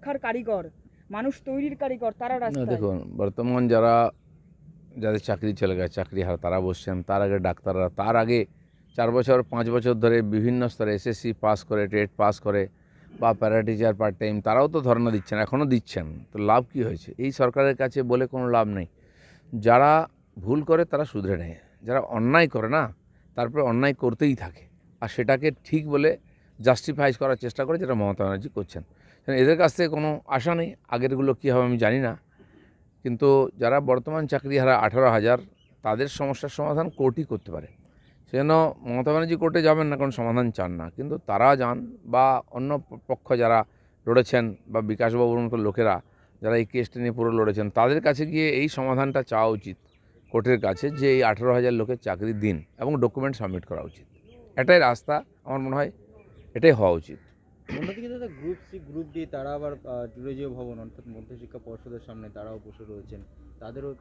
শিক্ষার কারিগর, মানুষ তৈরির কারিগর, তারা না রাস্তায়। দেখুন, বর্তমান যাদের চাকরি চলে গেছে, চাকরি হারা, তারা বসছেন। তার আগে ডাক্তাররা, তার আগে 4 বছর 5 বছর ধরে বিভিন্ন স্তরে এসএসসি পাস করে, টেট পাস করে বা প্যারা টিচার পার্ট টাইম, তারাও তো ধর্ণা দিচ্ছেন, এখনও দিচ্ছেন। তো লাভ কী হয়েছে? এই সরকারের কাছে বলে কোনো লাভ নেই। যারা ভুল করে তারা শুধরে নেয়, যারা অন্যায় করে না, তারপরে অন্যায় করতেই থাকে, আর সেটাকে ঠিক বলে জাস্টিফাইজ করার চেষ্টা করে, যেটা মমতা ব্যানার্জি করছেন। এদের কাছ থেকে কোনো আশা নেই। আগেরগুলো কী হবে আমি জানি না, কিন্তু যারা বর্তমান চাকরিহারা 18,000, তাদের সমস্যার সমাধান কোর্টই করতে পারে। সেজন্য মমতা ব্যানার্জি কোর্টে যাবেন না, কারণ সমাধান চান না, কিন্তু তারা যান, বা অন্য পক্ষ যারা লড়েছেন, বা বিকাশবাবুর মতো লোকেরা যারা এই কেসটা নিয়ে পুরো লড়েছেন, তাদের কাছে গিয়ে এই সমাধানটা চাওয়া উচিত কোর্টের কাছে, যে এই 18,000 লোকের চাকরি দিন এবং ডকুমেন্ট সাবমিট করা উচিত। এটাই রাস্তা, আমার মনে হয় এটাই হওয়া উচিত। অন্যদিকে দাদা গ্রুপ সি গ্রুপ ডি তারা আবার জুড়েজীয় ভবন অর্থাৎ মধ্যশিক্ষা পর্ষদের সামনে তারাও বসে রয়েছেন, তাদেরও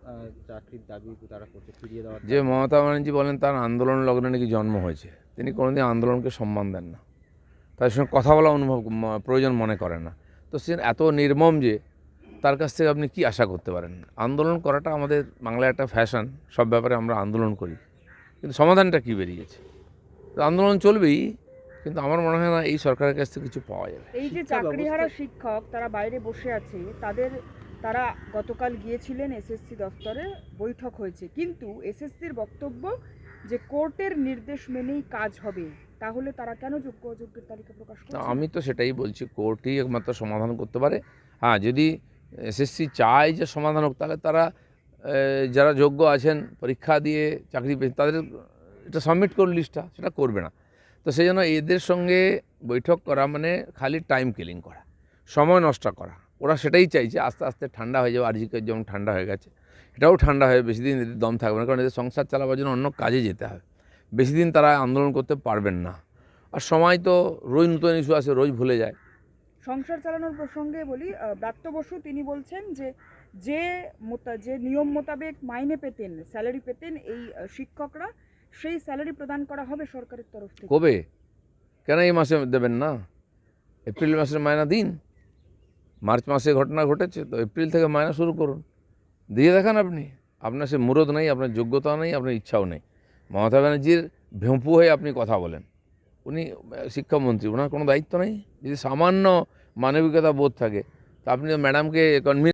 চাকরির দাবি তারা করছে ফিরিয়ে দেওয়ার যে মমতা ব্যানার্জি বলেন তার আন্দোলন লগ্নে নাকি জন্ম হয়েছে, তিনি কোনোদিন আন্দোলনকে সম্মান দেন না, তাদের সঙ্গে কথা বলা প্রয়োজন মনে করেন না। তো সে এত নির্মম যে তার কাছ থেকে আপনি কি আশা করতে পারেন? আন্দোলন করাটা আমাদের বাংলায় একটা ফ্যাশন, সব ব্যাপারে আমরা আন্দোলন করি, কিন্তু সমাধানটা কী বেরিয়েছে? তো আন্দোলন চলবেই, কিন্তু আমার মনে হয় না এই সরকারের কাছ থেকে কিছু পাওয়া যাবে। এই যে চাকরিহারা শিক্ষক তারা বাইরে বসে আছে, তারা গতকাল গিয়েছিলেন এসএসসি দফতরে, বৈঠক হয়েছে, কিন্তু এসএসসির বক্তব্য যে কোর্টের নির্দেশ মেনেই কাজ হবে, তাহলে তারা কেন যোগ্য অযোগ্যের তালিকা প্রকাশ করছে? আমি তো সেটাই বলছি, কোর্টই একমাত্র সমাধান করতে পারে। হ্যাঁ, যদি এসএসসি চায় যে সমাধান হোক, তাহলে তারা যারা যোগ্য আছেন, পরীক্ষা দিয়ে চাকরি পেয়ে, তাদের এটা সাবমিট করুন লিস্টটা, সেটা করবে না। তো সেই জন্য এদের সঙ্গে বৈঠক করা মানে খালি টাইম কিলিং করা, সময় নষ্ট করা। ওরা সেটাই চাইছে, আস্তে আস্তে ঠান্ডা হয়ে যাবে, আরজিকের যেমন ঠান্ডা হয়ে গেছে, এটাও ঠান্ডা হয়ে বেশি দিন এদের দম থাকবে না, কারণ এদের সংসার চালাবার জন্য অন্য কাজে যেতে হবে। বেশি দিন তারা আন্দোলন করতে পারবেন না, আর সময় তো রোজ নতুন ইস্যু আসে, রোজ ভুলে যায়। সংসার চালানোর প্রসঙ্গে বলি, ব্রাত্য বসু তিনি বলছেন যে যে নিয়ম মোতাবেক মাইনে পেতেন, স্যালারি পেতেন এই শিক্ষকরা, সেই স্যালারি প্রদান করা হবে সরকারের তরফ থেকে। কবে? কেন এই মাসে দেবেন না? এপ্রিল মাসের মায়না দিন। মার্চ মাসে ঘটনা ঘটেছে, তো এপ্রিল থেকে মায়না শুরু করুন, দিয়ে দেখান আপনি। আপনার সে মুরদ নেই, আপনার যোগ্যতা নেই, আপনার ইচ্ছাও নেই। মমতা ব্যানার্জির ভেঁপু হয়ে আপনি কথা বলেন। উনি শিক্ষামন্ত্রী, ওনার কোনো দায়িত্ব নেই? যদি সামান্য মানবিকতা বোধ থাকে, তা আপনি ম্যাডামকে কনভিন্স